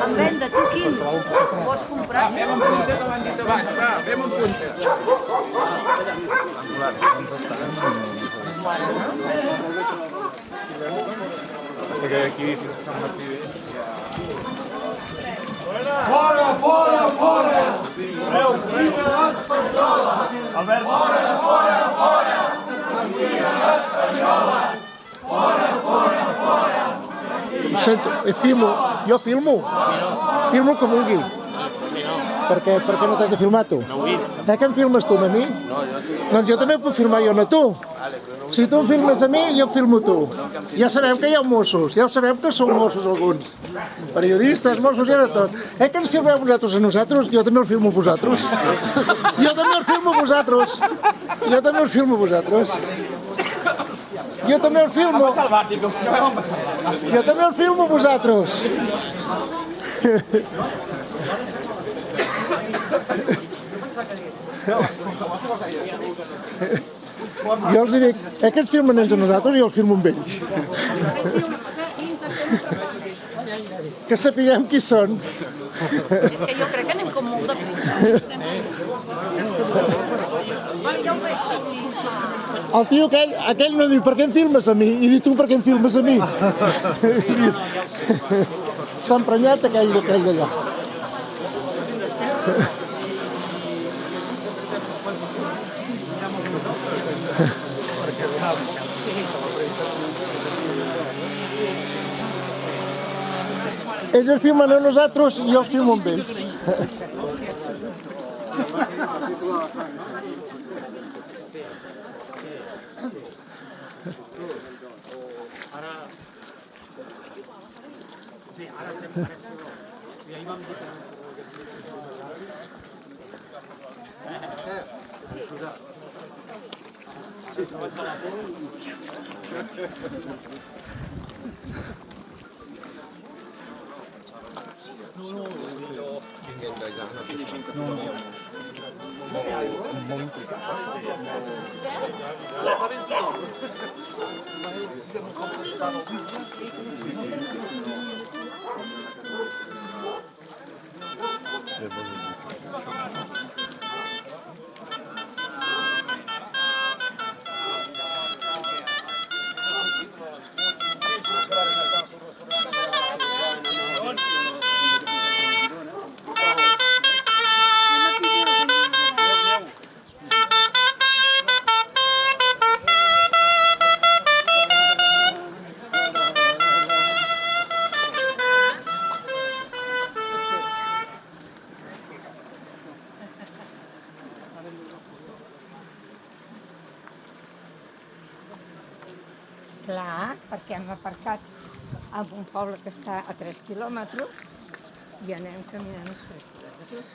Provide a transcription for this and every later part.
En venda, tu, Quim, vols comprar? Fem un puntet davant dit abans, va, fem un puntet. Passa que aquí fins a Sant Martí Fora, fora, fora! Lliga espanyola! Albert, Fora, fora, fora! Lliga espanyola! Fora, fora, fora! Ho sento, filmo. Jo filmo. Filmo el que vulgui. Per què no t'has de filmar tu? no vull. Que em filmes tu a mi? No, jo... Doncs jo també puc filmar jo, no tu. Si tu em filmes a mi, jo em filmo tu. Ja sabem que hi ha Mossos, ja ho sabem que sou Mossos alguns. Periodistes, Mossos, hi ha de tot. Que ens filmeu vosaltres a nosaltres? Jo també us filmo a vosaltres. Jo també us filmo a vosaltres. Jo també us filmo a vosaltres. Jo també us filmo. Jo també us filmo a vosaltres. Jo els dic, que ens filmen ells a nosaltres i jo els filmo amb ells. Que sapiguem qui són. És que jo crec que anem com molt de pressa. Vale, ja ho veig, sí. El tio aquell no diu per què em filmes a mi i diu tu per què em filmes a mi. S'ha emprenyat aquell d'allà. Ells els filmen a nosaltres i jo els filmo amb ells. Clar, perquè hem aparcat en un poble que està a 3 quilòmetres i anem caminant els 3 quilòmetres.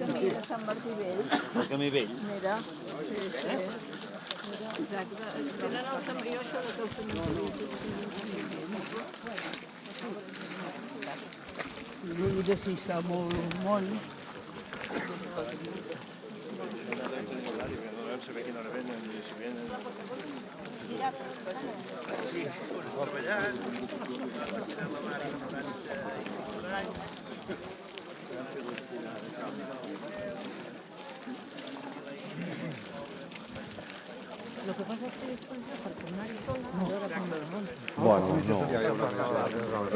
Camí de Sant Martí Vell. El camí vell. Mira, sí. Exacte. Tenen el sembrió això de que el cementiri Mira si està molt món. Lo que pasa es que después yo, per tornar-hi sola, no veure com me desmunto. Bueno, no.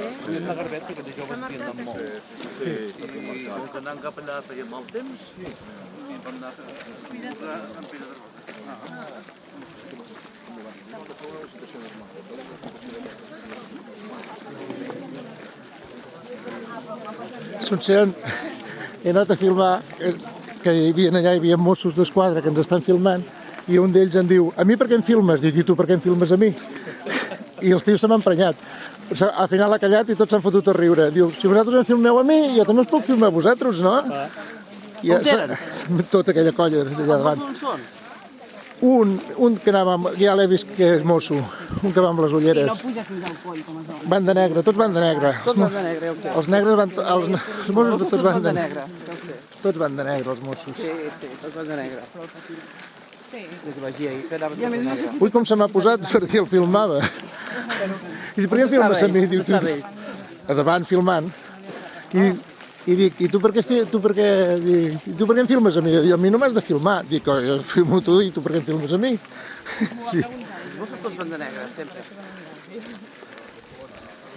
És una garbeta que de joves tienden molt. Sí. I com que anant cap allà feia molt temps, i vam anar a Sant Pere de Roca. Asunción, he anat a filmar, que allà hi havia Mossos d'Esquadra que ens estan filmant, i un d'ells em diu, a mi per què em filmes? Dic, i tu per què em filmes a mi? I els tios se m'han emprenyat. Al final ha callat i tots s'han fotut a riure. Diu, si vosaltres em filmeu a mi, jo també us puc filmar a vosaltres, no? I tota aquella colla d'allà davant. On són? Un que anava, ja l'he vist que és mosso, un que va amb les ulleres. puja fins al coll, com es Van de negre, tots van de negre. Tot van de negre, ok. Els negres van... Els Mossos tots van de negre. negre. Tots van de negre, els Mossos. Sí, tots van de negre. Sí. Jo vaig ahir, que anava tot de negre. Ui, com se m'ha posat per dir el filmava. I dic, per què em filmes a mi? Diu, Està bé. a davant filmant. I dic, i tu per què em filmes a mi? Diu, a mi no m'has de filmar. Dic, jo filmo tu i tu per què em filmes a mi? Sí. Els Mossos tots van de negre, sempre.